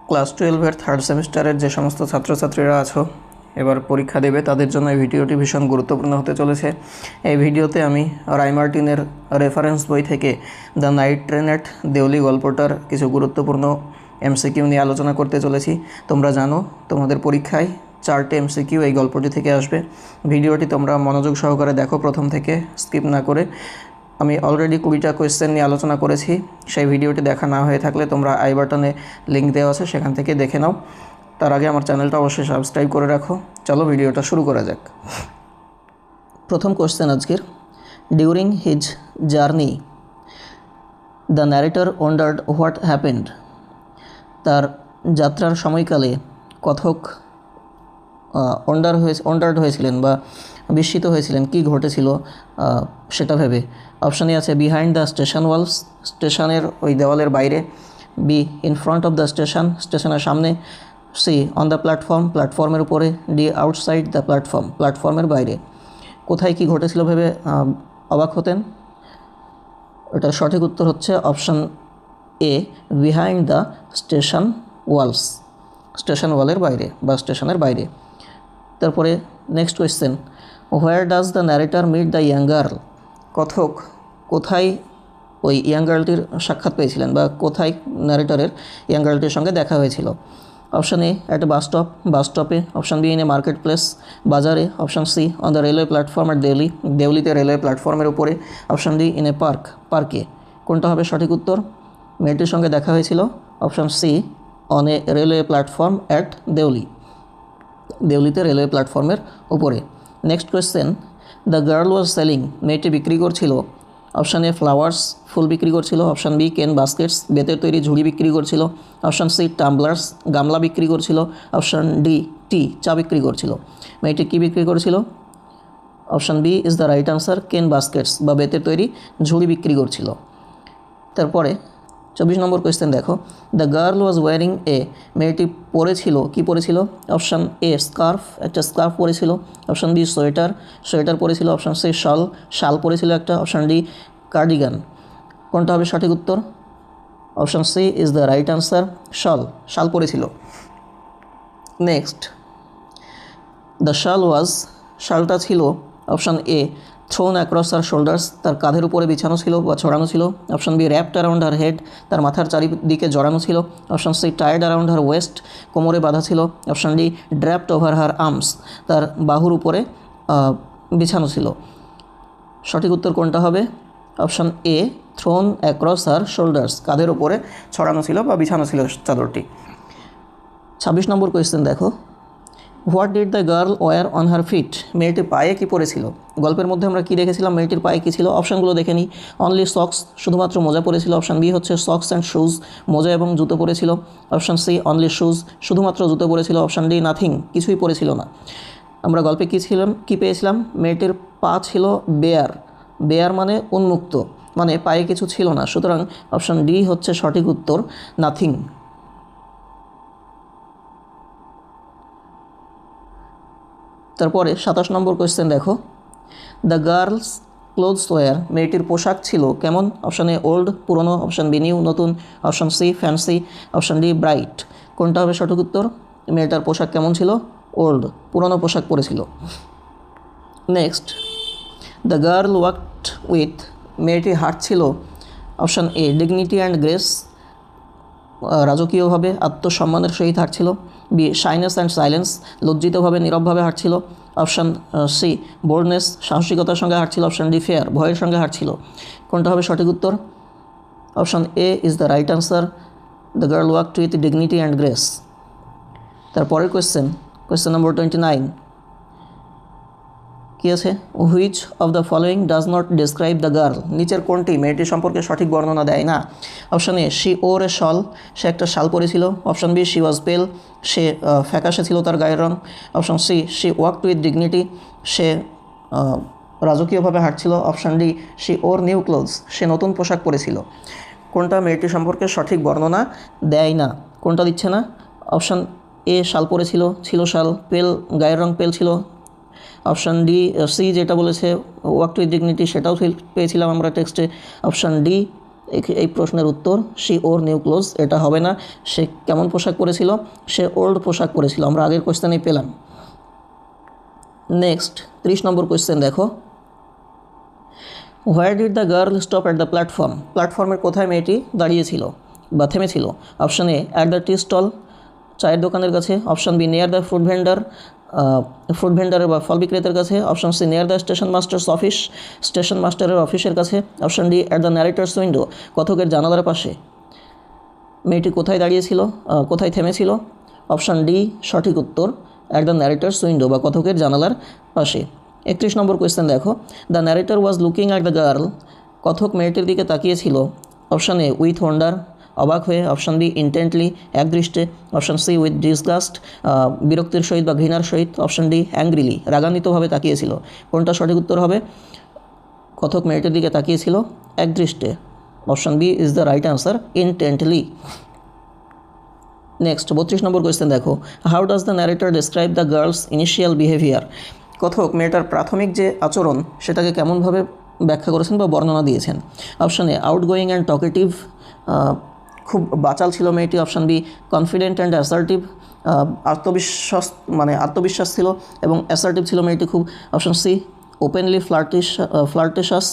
Class 12-এর third সেমিস্টারের যে সমস্ত ছাত্রছাত্রীরা আছো এবার পরীক্ষা দেবে তাদের জন্য এই ভিডিওটি ভীষণ গুরুত্বপূর্ণ হতে চলেছে। এই ভিডিওতে আমি রায় মার্টিনের রেফারেন্স বই থেকে the night train at Deoli গল্পটার কিছু গুরুত্বপূর্ণ এমসিকিউ নিয়ে আলোচনা করতে চলেছি। তোমরা জানো তোমাদের পরীক্ষায় 4টে এমসিকিউ এই গল্পটি থেকে আসবে। ভিডিওটি তোমরা মনোযোগ সহকারে দেখো, প্রথম থেকে স্কিপ না করে। আমি অলরেডি 20টা কোয়েশ্চেন নিয়ে আলোচনা করেছি, সেই ভিডিওটি দেখা না হয়ে থাকলে তোমরা আই বাটনে লিঙ্ক দেওয়া আছে, সেখান থেকে দেখে নাও। তার আগে আমার চ্যানেলটা অবশ্যই সাবস্ক্রাইব করে রাখো। চলো ভিডিওটা শুরু করা যাক। প্রথম কোয়েশ্চেন আজকের, during his journey the narrator wandered what happened. তার যাত্রার সময়কালে কথক ওয়ান্ডার্ড হয়েছিলেন বা বিস্মিত হয়েছিলেন, কি ঘটেছিল সেটা ভেবে। অপশানে আছে বিহাইন্ড দ্য স্টেশন ওয়ালস, স্টেশনের ওই দেওয়ালের বাইরে। Be in front of the station, স্টেশনের সামনে। সি অন দ্য প্ল্যাটফর্ম, প্ল্যাটফর্মের উপরে। ডি আউটসাইড দ্য প্ল্যাটফর্ম, প্ল্যাটফর্মের বাইরে। কোথায় কি ঘটেছিল ভেবে অবাক হতেন? এটার সঠিক উত্তর হচ্ছে option A, behind the station walls, station ওয়ালের বাইরে বা স্টেশনের বাইরে। তারপরে next question, where does the narrator meet the young girl. কথক কোথায় ওই ইয়াং গার্লটির সাক্ষাৎ পেয়েছিলেন বা কোথায় ন্যারেটরের ইয়াং গার্লটির সঙ্গে দেখা হয়েছিল? Option A at a bus stop, bus স্টপে। Option B in a market place, বাজারে। Option C on the railway platform at Deoli, দেউলিতে রেলওয়ে প্ল্যাটফর্মের উপরে। Option D in a park, পার্কে। কোনটা হবে সঠিক উত্তর? মেয়েটির সঙ্গে দেখা হয়েছিল option C, on a railway platform at Deoli, দেউলিতে রেলওয়ে প্ল্যাটফর্মের উপরে। Next question, the girl was selling, মেয়েটি বিক্রি করছিল। অপশান এ ফ্লাওয়ার্স, ফুল বিক্রি করছিল। অপশান বি কেন বাস্কেটস, বেতের তৈরি ঝুড়ি বিক্রি করছিল। অপশান সি টাম্বলার্স, গামলা বিক্রি করছিল। অপশান ডি টি, চা বিক্রি করছিল। মেয়েটি কী বিক্রি করেছিল? Option B is the right answer, cane baskets বা বেতের তৈরি ঝুড়ি বিক্রি করছিল। তারপরে 24 নম্বর কোয়েশ্চেন দেখো, the girl was wearing a, মেয়েটি পরেছিল, কি পরেছিল? অপশান এ স্কার্ফ, একটা স্কার্ফ পরেছিল। অপশান বি সোয়েটার, সোয়েটার পরেছিল। অপশান সি শাল, শাল পরেছিল একটা। Option D cardigan. কোনটা হবে সঠিক উত্তর? Option C is the right answer, shawl, shawl পরেছিল। নেক্সট, দ্য শাল ওয়াজ, শালটা ছিল option A thrown across her shoulders, তার কাঁধের উপরে বিছানো ছিল বা ছড়ানো ছিল। Option B wrapped around her head, তার মাথার চারিদিকে জড়ানো ছিল। Option C tired around her waist, কোমরে বাঁধা ছিল। Option D draped over her arms, তার বাহুর উপরে বিছানো ছিল। সঠিক উত্তর কোনটা হবে? Option A thrown across her shoulders, কাঁধের উপরে ছড়ানো ছিল বা বিছানো ছিল চাদরটি। 26 নম্বর কোয়েশ্চেন দেখো, what did the girl wore on her feet, মেয়েটির পায়ে কী পরেছিল? গল্পের মধ্যে আমরা কী দেখেছিলাম, মেয়েটির পায়ে কী ছিল? অপশানগুলো দেখে নিই। অনলি সক্স, শুধুমাত্র মোজা পরেছিল। অপশান বি হচ্ছে সক্স অ্যান্ড শুজ, মোজা এবং জুতো পরেছিল। অপশান সি অনলি শুজ, শুধুমাত্র জুতো পরেছিল। অপশান ডি নাথিং, কিছুই পরেছিল না। আমরা গল্পে কী পেয়েছিলাম? মেয়েটির পা ছিল বেয়ার, বেয়ার মানে উন্মুক্ত, মানে পায়ে কিছু ছিল না। সুতরাং অপশান ডি হচ্ছে সঠিক উত্তর, নাথিং। তারপরে 27 নম্বর কোয়েশ্চেন দেখো, দ্য গার্লস ক্লোথস ওয়্যার, মেয়েটির পোশাক ছিল কেমন? অপশান এ ওল্ড, পুরনো। অপশান বি নিউ, নতুন। Option C fancy. Option D bright. কোনটা হবে সঠিক উত্তর? মেয়েটার পোশাক কেমন ছিল? ওল্ড, পুরনো পোশাক পরেছিল। Next, the girl walked with, মেয়েটি হাঁটছিল। Option A dignity and grace, রাজকীয়ভাবে আত্মসম্মানের সহিত হাঁটছিল। বি শাইনেস অ্যান্ড সাইলেন্স, লজ্জিতভাবে নীরবভাবে হাঁটছিল। অপশান সি বোল্ডনেস, সাহসিকতার সঙ্গে হাঁটছিল। অপশান ডি ফেয়ার, ভয়ের সঙ্গে হাঁটছিল। কোনটা হবে সঠিক উত্তর? Option A is the right answer, the girl walked with dignity and grace. তারপরের কোয়েশ্চেন নম্বর 29, কী আছে? Which of the following does not describe the girl, নিচের কোনটি মেয়েটির সম্পর্কে সঠিক বর্ণনা দেয় না? অপশান এ শি ওর এ শল, সে একটা শাল পরেছিল। অপশান বি শি ওয়াজ পেল, সে ফ্যাকাশে ছিল তার গায়ের রং। Option C she walked with dignity, সে রাজকীয়ভাবে হাঁটছিল। Option D she wore new clothes, সে নতুন পোশাক পরেছিল। কোনটা মেয়েটির সম্পর্কে সঠিক বর্ণনা দেয় না? কোনটা দিচ্ছে না? অপশান এ শাল পরেছিল, ছিল শাল, পেল, গায়ের রং পেল ছিল। অপশান ডি সি যেটা বলেছে ওয়াক টু ডিগনিটি, সেটাও পেয়েছিলাম আমরা টেক্সটে। অপশান ডি এই প্রশ্নের উত্তর শি ওর নিউ ক্লোজ, এটা হবে না। সে কেমন পোশাক পরেছিল? সে ওল্ড পোশাক পরেছিল, আমরা আগের কোয়েশ্চেনেই পেলাম। নেক্সট 30 নম্বর কোয়েশ্চেন দেখো, where did the girl stop at the platform? প্ল্যাটফর্মের কোথায় মেয়েটি দাঁড়িয়েছিল বা থেমেছিল? Option A at the tea stall, চায়ের দোকানের কাছে। Option B near the fruit vendor, fruit ভেন্ডারের বা ফল বিক্রেতার কাছে। Option C near the station master's office, station মাস্টারের অফিসের কাছে। Option D at the narrator's window, কথকের জানালার পাশে। মেয়েটি কোথায় দাঁড়িয়েছিল, কোথায় থেমেছিল? অপশান ডি সঠিক উত্তর, অ্যাট দ্য ন্যারেটার্স উইন্ডো বা কথকের জানালার পাশে। 31 নম্বর কোয়েশ্চেন দেখো, the narrator was looking at the girl, কথক মেয়েটির দিকে তাকিয়েছিল। অপশান এ উইথ ওয়ান্ডার, অবাক হয়ে। অপশান বি ইন্টেন্টলি, একদৃষ্টে। অপশান সি উইথ ডিসগাস্ট, বিরক্তির সহিত বা ঘৃণার সহিত। অপশান ডি অ্যাংগ্রিলি, রাগান্বিতভাবে তাকিয়েছিল। কোনটা সঠিক উত্তর হবে? কথক মেয়েটির দিকে তাকিয়েছিল একদৃষ্টে। Option B is the right answer, intently. Next 32 number question দেখো, how does the narrator describe the girl's initial behaviour? কথক মেয়েটার প্রাথমিক যে আচরণ সেটাকে কেমনভাবে ব্যাখ্যা করেছেন বা বর্ণনা দিয়েছেন? Option A outgoing and talkative, খুব বাচাল ছিল মেয়েটি। Option B confident and assertive, আত্মবিশ্বাস ছিল এবং অ্যাসার্টিভ ছিল মেয়েটি খুব। Option C openly flirtatious.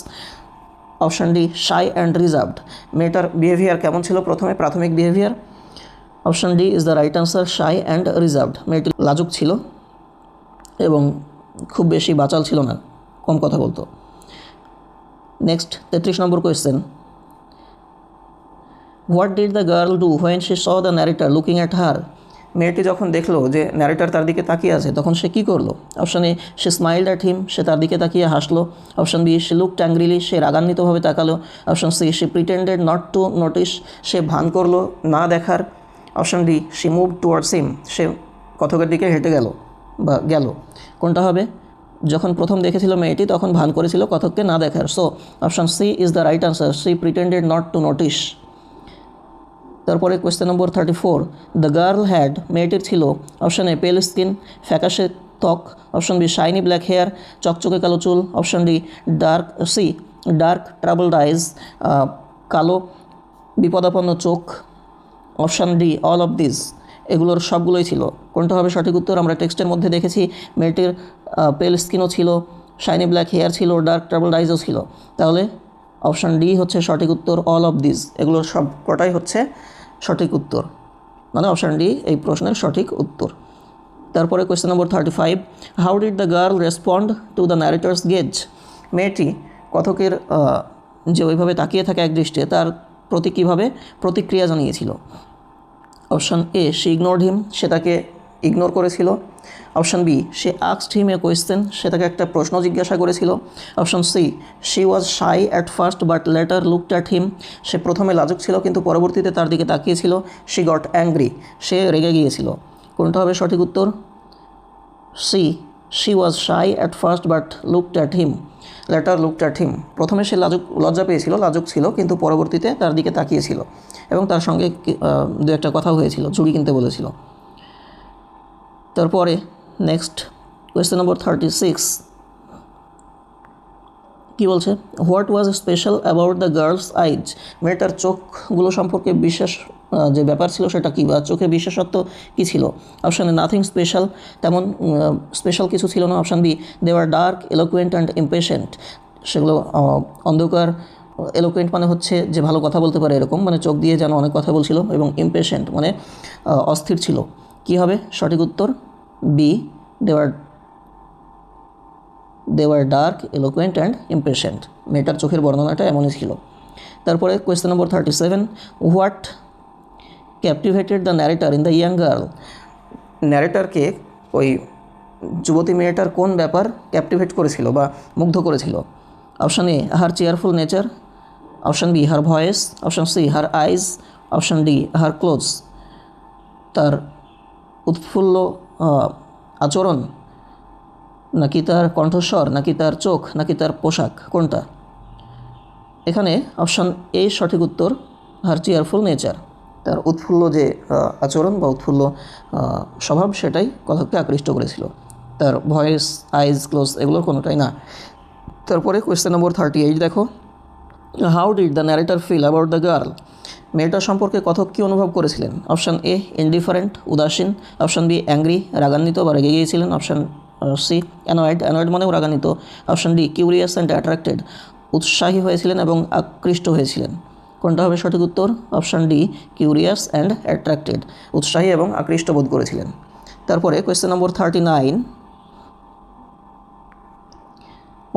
Option D shy and reserved, মেয়েটার বিহেভিয়ার কেমন ছিল প্রথমে, প্রাথমিক behaviour? Option D is the right answer, shy and reserved, মেয়েটি লাজুক ছিল এবং খুব বেশি বাচাল ছিল না, কম কথা বলতো। Next 33 number question, what did the girl do when she saw the narrator looking at হার? মেয়েটি যখন দেখলো যে ন্যারেটার তার দিকে তাকিয়ে আছে তখন সে কী করলো? Option A she smiled at him, সে তার দিকে তাকিয়ে হাসলো। Option B she looked angrily, সে রাগান্বিতভাবে তাকালো। Option C she pretended not to notice, সে ভান করলো না দেখার। Option D she move towards him, সে কথকের দিকে হেঁটে গেল বা গেল। কোনটা হবে? যখন প্রথম দেখেছিল মেয়েটি তখন ভান করেছিল কথককে না দেখার। So option C is the right answer, she pretended not to notice. তারপরে question number 34, the girl had, মেয়েটির ছিল। অপশান এ পেল স্কিন, ফ্যাকাশে ত্বক। Option B shiny black hair, চকচকে কালো চুল। Option D dark troubled eyes, কালো বিপদাপন্ন চোখ। Option D all of this, এগুলোর সবগুলোই ছিল। কোনটা হবে সঠিক উত্তর? আমরা টেক্সটের মধ্যে দেখেছি মেয়েটির পেল স্কিনও ছিল, শাইনি ব্ল্যাক হেয়ার ছিল, ডার্ক ট্রাবলড আইজও ছিল। তাহলে অপশান ডি হচ্ছে সঠিক উত্তর, অল অফ দিস, এগুলোর সব কটাই হচ্ছে সঠিক উত্তর, মানে অপশান ডি এই প্রশ্নের সঠিক উত্তর। তারপরে question number 35, how did the girl respond to the narrator's gauge? মেয়েটি কথকের যে ওইভাবে তাকিয়ে থাকে একদৃষ্টে তার প্রতি কীভাবে প্রতিক্রিয়া জানিয়েছিল? Option A she ignored him, সে তাকে ইগনোর করেছিল। Option B she asked him a question, সে তাকে একটা প্রশ্ন জিজ্ঞাসা করেছিল। Option C she was shy at first but later looked at him, সে প্রথমে লাজুক ছিল কিন্তু পরবর্তীতে তার দিকে তাকিয়েছিল। শি গট অ্যাংরি, সে রেগে গিয়েছিল। কোনটা হবে সঠিক উত্তর? C she was shy at first but looked at him, later looked at him, প্রথমে সে লজ্জা পেয়েছিল, লাজুক ছিল, কিন্তু পরবর্তীতে তার দিকে তাকিয়েছিল এবং তার সঙ্গে দু একটা কথা হয়েছিল, চুড়ি কিনতে বলেছিল। তারপরে নেক্সট কোয়েশ্চেন নম্বর 36, কী বলছে? What was special about the girl's eyes? মেয়েটার চোখগুলো সম্পর্কে বিশেষ যে ব্যাপার ছিল সেটা কী, বা চোখে বিশেষত্ব কী ছিল? অপশান এ নাথিং স্পেশাল, তেমন স্পেশাল কিছু ছিল না। Option B they were dark eloquent and impatient, সেগুলো অন্ধকার, এলোকুয়েন্ট মানে হচ্ছে যে ভালো কথা বলতে পারে এরকম, মানে চোখ দিয়ে যেন অনেক কথা বলছিল, এবং ইম্পেশেন্ট মানে অস্থির ছিল। কী হবে সঠিক উত্তর? B they were dark eloquent and impatient, মেয়েটার চোখের বর্ণনাটা এমনই ছিল। তারপরে question number 37, what captivated the narrator in the young girl? ন্যারেটারকে ওই যুবতী মেয়েটার কোন ব্যাপার ক্যাপটিভেট করেছিল বা মুগ্ধ করেছিল? Option A her cheerful nature. Option B her voice. Option C her eyes. Option D her clothes, তার উৎফুল্ল আচরণ, নাকি তার কণ্ঠস্বর, নাকি তার চোখ, নাকি তার পোশাক, কোনটা? এখানে অপশান এ সঠিক উত্তর, হার চেয়ারফুল নেচার, তার উৎফুল্ল যে আচরণ বা উৎফুল্ল স্বভাব সেটাই কথককে আকৃষ্ট করেছিল, তার ভয়েস, আইজ, ক্লোজ এগুলোর কোনোটাই না। তারপরে কোয়েশ্চেন নম্বর 38 দেখো, how did the narrator feel about the girl? মেয়েটা সম্পর্কে কথক কী অনুভব করেছিলেন? অপশান এ ইনডিফারেন্ট, উদাসীন। অপশান বি অ্যাংরি, রাগান্বিত বা রেগে গিয়েছিলেন। অপশান সি অ্যানয়েড, অ্যানয়েড মানেও রাগান্বিত। Option D curious and attracted, উৎসাহী হয়েছিলেন এবং আকৃষ্ট হয়েছিলেন। কোনটা হবে সঠিক উত্তর? Option D curious and attracted, উৎসাহী এবং আকৃষ্ট বোধ করেছিলেন। তারপরে question number 39,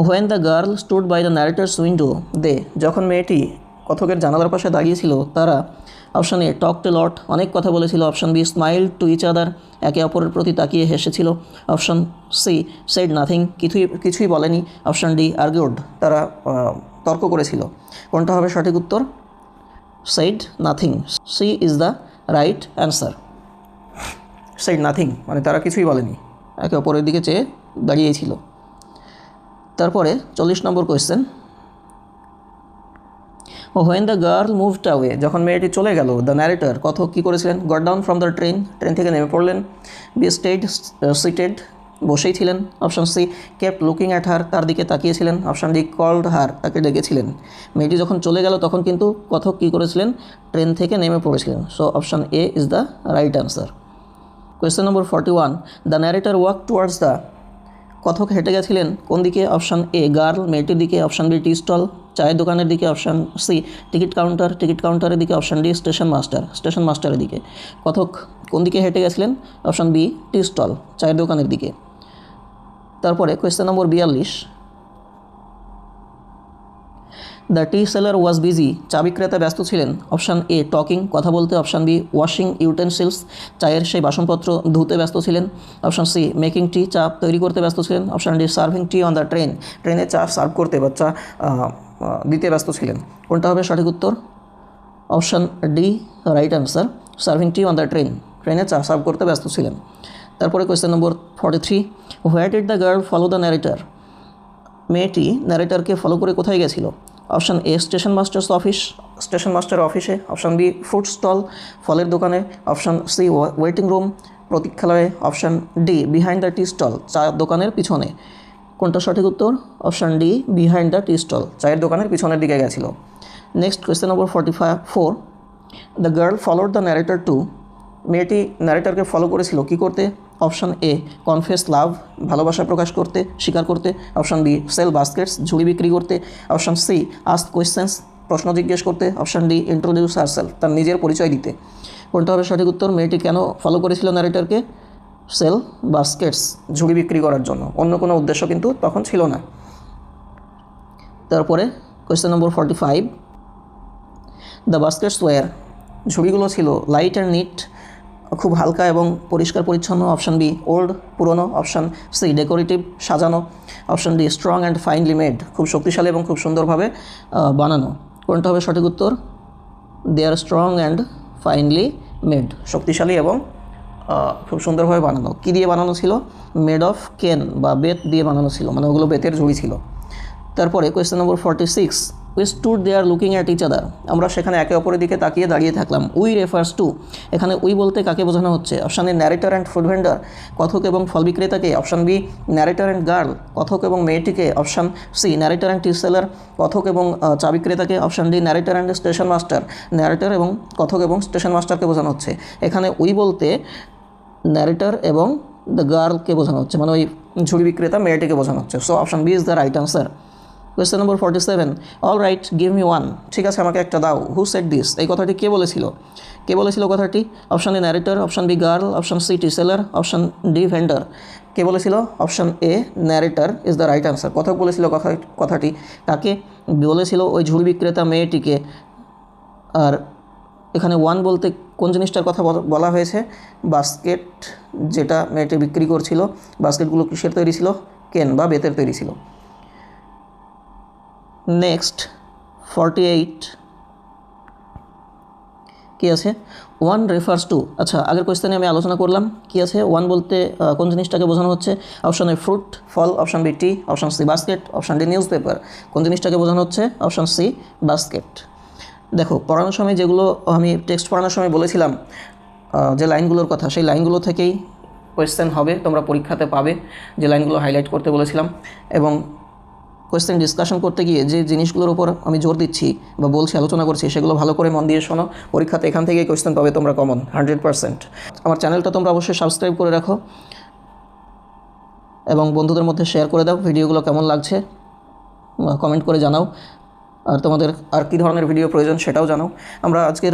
when the girl stood by the narrator's window they, যখন মেয়েটি কথকের জানালার পাশে দাঁড়িয়েছিল তারা অপশান এ টকড এ লট, অনেক কথা বলেছিল। Option B smile to each other, একে অপরের প্রতি তাকিয়ে হেসেছিল। অপশান সি সেড নাথিং, কিছুই বলেনি। অপশান ডি আর্গুড, তারা তর্ক করেছিল। কোনটা হবে সঠিক উত্তর? Said nothing, C is the right answer. Said nothing মানে তারা কিছুই বলেনি, একে অপরের দিকে চেয়ে দাঁড়িয়েছিল। তারপরে 40 number question, when the girl moved away, যখন মেয়েটি চলে গেল, দ্য ন্যারেটর কথক কী করেছিলেন? Got down from the train, train থেকে নেমে পড়লেন। বি স্টেড, সিটেড, বসেই ছিলেন। Option C kept looking at her, তার দিকে তাকিয়েছিলেন। অপশান ডি কল্ড হার, তাকে ডেকেছিলেন। মেয়েটি যখন চলে গেল তখন কিন্তু কথক কী করেছিলেন? ট্রেন থেকে নেমে পড়েছিলেন। So option A is the right answer. Question number 41, the narrator walk towards the, কথক হেঁটে গেছিলেন কোন দিকে? অপশান এ গার্ল, মেয়েটির দিকে। অপশান বি টি স্টল, চায়ের দোকানের দিকে। Option C ticket counter, ticket কাউন্টারের দিকে। Option D station master, station মাস্টারের দিকে। কথক কোন দিকে হেঁটে গেছিলেন? অপশান বি টি স্টল, চায়ের দোকানের দিকে। তারপরে question number 42, the T seller was busy, চা বিক্রেতা ব্যস্ত ছিলেন। অপশান এ টকিং, কথা বলতে। অপশান বি ওয়াশিং ইউটেন্সিলস, চায়ের সেই বাসনপত্র ধুতে ব্যস্ত ছিলেন। অপশান সি মেকিং টি, চা তৈরি করতে ব্যস্ত ছিলেন। Option D serving tea on the train, ট্রেনে চা সার্ভ করতে বা চা দিতে ব্যস্ত ছিলেন। কোনটা হবে সঠিক উত্তর? Option D right answer, serving tea on the train, ট্রেনে চা সার্ভ করতে ব্যস্ত ছিলেন। তারপরে question number 43, where did the girl follow the narrator, মেয়েটি ন্যারেটরকে ফলো করে কোথায় গেছিল? Option A station master's office, station master অফিসে। অপশান বি ফ্রুট স্টল, ফলের দোকানে। অপশান সি ওয়েটিং রুম, প্রতীক্ষালয়ে। Option D behind the tea stall, চা দোকানের পিছনে। কোনটা সঠিক উত্তর? Option D behind the tea stall, চায়ের দোকানের পিছনের দিকে গেছিল। Next question number 44, the girl followed the narrator to, মেয়েটি ন্যারেটরকে ফলো করেছিল কী করতে? অপশান এ কনফেস লাভ, ভালোবাসা প্রকাশ করতে, স্বীকার করতে। অপশান বি সেল বাস্কেটস, ঝুড়ি বিক্রি করতে। অপশান সি আস্ক কোয়েশ্চেন্স, প্রশ্ন জিজ্ঞেস করতে। অপশান ডি ইন্ট্রোডিউস হারসেলফ, তার নিজের পরিচয় দিতে। কোনটা হবে সঠিক উত্তর? মেয়েটি কেন ফলো করেছিল ন্যারেটরকে? সেল বাস্কেটস, ঝুড়ি বিক্রি করার জন্য, অন্য কোনো উদ্দেশ্য কিন্তু তখন ছিল না। তারপরে question number 45, the baskets were, ঝুড়িগুলো ছিল লাইট অ্যান্ড নিট, খুব হালকা এবং পরিষ্কার পরিচ্ছন্ন। অপশান বি ওল্ড, পুরনো। অপশান সি ডেকোরেটিভ, সাজানো। Option D strong and finely made, খুব শক্তিশালী এবং খুব সুন্দরভাবে বানানো। কোনটা হবে সঠিক উত্তর? দে আর স্ট্রং অ্যান্ড ফাইনলি মেড, শক্তিশালী এবং খুব সুন্দরভাবে বানানো। কী দিয়ে বানানো ছিল? মেড অফ কেন বা বেত দিয়ে বানানো ছিল, মানে ওগুলো বেতের ঝুড়ি ছিল। তারপরে question number 46, we stood there are looking at each other, আমরা সেখানে একে অপরের দিকে তাকিয়ে দাঁড়িয়ে থাকলাম। উই রেফার্স টু, এখানে উই বলতে কাকে বোঝানো হচ্ছে? Option A narrator and food vendor, কথক এবং ফল বিক্রেতাকে। Option B narrator and girl, কথক এবং মেয়েটিকে। Option C narrator and tea seller, কথক এবং চা বিক্রেতাকে। Option D narrator and station master, narrator এবং কথক এবং স্টেশন মাস্টারকে বোঝানো হচ্ছে। এখানে উই বলতে ন্যারেটর এবং দ্য গার্লকে বোঝানো হচ্ছে, মানে ওই ঝুড়ি বিক্রেতা মেয়েটিকে বোঝানো হচ্ছে। So option B is the right answer. Question number 47, all right give me one, ঠিক আছে আমাকে একটা দাও। হু সেড দিস, এই কথাটি কে বলেছিল? কে বলেছিল কথাটি? Option A narrator, option B girl, option C tea seller, option D vendor. কে বলেছিল? Option A narrator is the right answer. কথক বলেছিল কথাটি কাকে বলেছিল? ওই ঝুড়ি বিক্রেতা মেয়েটিকে। আর এখানে ওয়ান বলতে কোন জিনিসটার কথা বলা হয়েছে? বাস্কেট, যেটা মেয়েটি বিক্রি করছিল। বাস্কেটগুলো কিসের তৈরি ছিল? কেন বা বেতের তৈরি ছিল। নেক্সট 48 কী আছে? ওয়ান রেফার্স টু, আচ্ছা আগের কোয়েশ্চেনে আমি আলোচনা করলাম কী আছে। ওয়ান বলতে কোন জিনিসটাকে বোঝানো হচ্ছে? অপশান এ ফ্রুট, ফল। Option B tea. Option C basket. Option D newspaper. কোন জিনিসটাকে বোঝানো হচ্ছে? Option C basket. দেখো পড়ানোর সময় যেগুলো আমি টেক্সট পড়ানোর সময় বলেছিলাম যে লাইনগুলোর কথা, সেই লাইনগুলো থেকেই কোয়েশ্চেন হবে, তোমরা পরীক্ষাতে পাবে যে লাইনগুলো হাইলাইট করতে বলেছিলাম। এবং কোয়েশ্চেন ডিসকাশন করতে গিয়ে যে জিনিসগুলোর উপর আমি জোর দিচ্ছি বা বলছি, আলোচনা করছি, সেগুলো ভালো করে মন দিয়ে শোনো। পরীক্ষাতে এখান থেকেই কোয়েশ্চেন পাবে তোমরা কমন 100%। আমার চ্যানেলটা তোমরা অবশ্যই সাবস্ক্রাইব করে রাখো এবং বন্ধুদের মধ্যে শেয়ার করে দাও। ভিডিওগুলো কেমন লাগছে কমেন্ট করে জানাও, আর তোমাদের আর কী ধরনের ভিডিও প্রয়োজন সেটাও জানাও। আমরা আজকের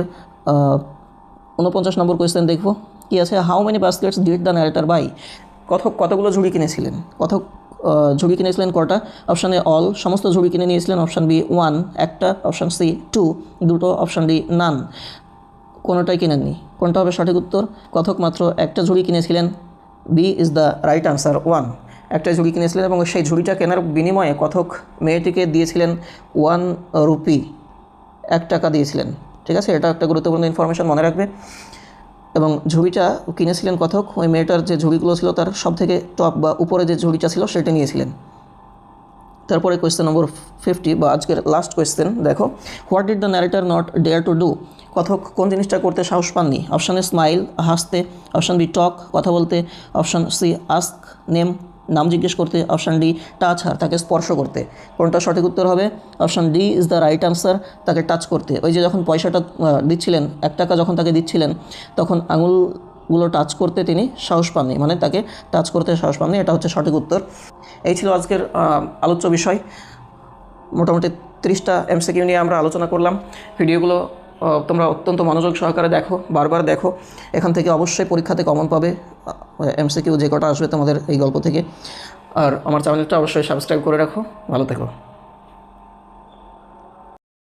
49 নম্বর কোয়েশ্চেন দেখব। কি আছে? How many baskets did the narrator buy? কথক কতগুলো ঝুড়ি কিনেছিলেন? কথক ঝুড়ি কিনেছিলেন কটা? অপশান এ অল, সমস্ত ঝুড়ি কিনে নিয়েছিলেন। অপশান বি 1, একটা। অপশান সি 2, দুটো। অপশান ডি নান, কোনোটাই কিনেননি। কোনটা হবে সঠিক উত্তর? কথক মাত্র একটা ঝুড়ি কিনেছিলেন। B is the right answer, 1। একটা ঝুড়ি কিনেছিলেন এবং সেই ঝুড়িটা কেনার বিনিময়ে কথক মেয়েটিকে দিয়েছিলেন 1 রুপি, 1 টাকা দিয়েছিলেন। ঠিক আছে, এটা একটা গুরুত্বপূর্ণ ইনফরমেশন মনে রাখবে। এবং ঝুড়িটা কিনেছিলেন কথক, ওই মেয়েটার যে ঝুড়িগুলো ছিল তার সব থেকে টপ বা উপরে যে ঝুড়িটা ছিল সেটা নিয়েছিলেন। তারপরে কোয়েশ্চেন নম্বর 50 বা আজকের লাস্ট কোয়েশ্চেন দেখো। What did the narrator not dare to do? কথক কোন জিনিসটা করতে সাহস পাননি? অপশান এ স্মাইল, হাসতে। অপশান বি টক, কথা বলতে। অপশান সি আস্ক, নেম, নাম জিজ্ঞেস করতে। অপশান ডি টাচ হার, তাকে স্পর্শ করতে। কোনটা সঠিক উত্তর হবে? Option D is the right answer, তাকে টাচ করতে। ওই যে যখন পয়সাটা দিচ্ছিলেন, 1 টাকা যখন তাকে দিচ্ছিলেন, তখন আঙুলগুলো টাচ করতে তিনি সাহস পাননি, মানে তাকে টাচ করতে সাহস পাননি। এটা হচ্ছে সঠিক উত্তর। এই ছিল আজকের আলোচ্য বিষয়। মোটামুটি 30টা এমসিকিউ নিয়ে আমরা আলোচনা করলাম। ভিডিওগুলো তোমরা অত্যন্ত মনোযোগ সহকারে দেখো, বারবার দেখো। এখান থেকে অবশ্যই পরীক্ষাতে কমন পাবে। এমসিকিউ যে কটা আসবে তোমাদের এই গল্প থেকে। আর আমার চ্যানেলটা অবশ্যই সাবস্ক্রাইব করে রাখো। ভালো থেকো।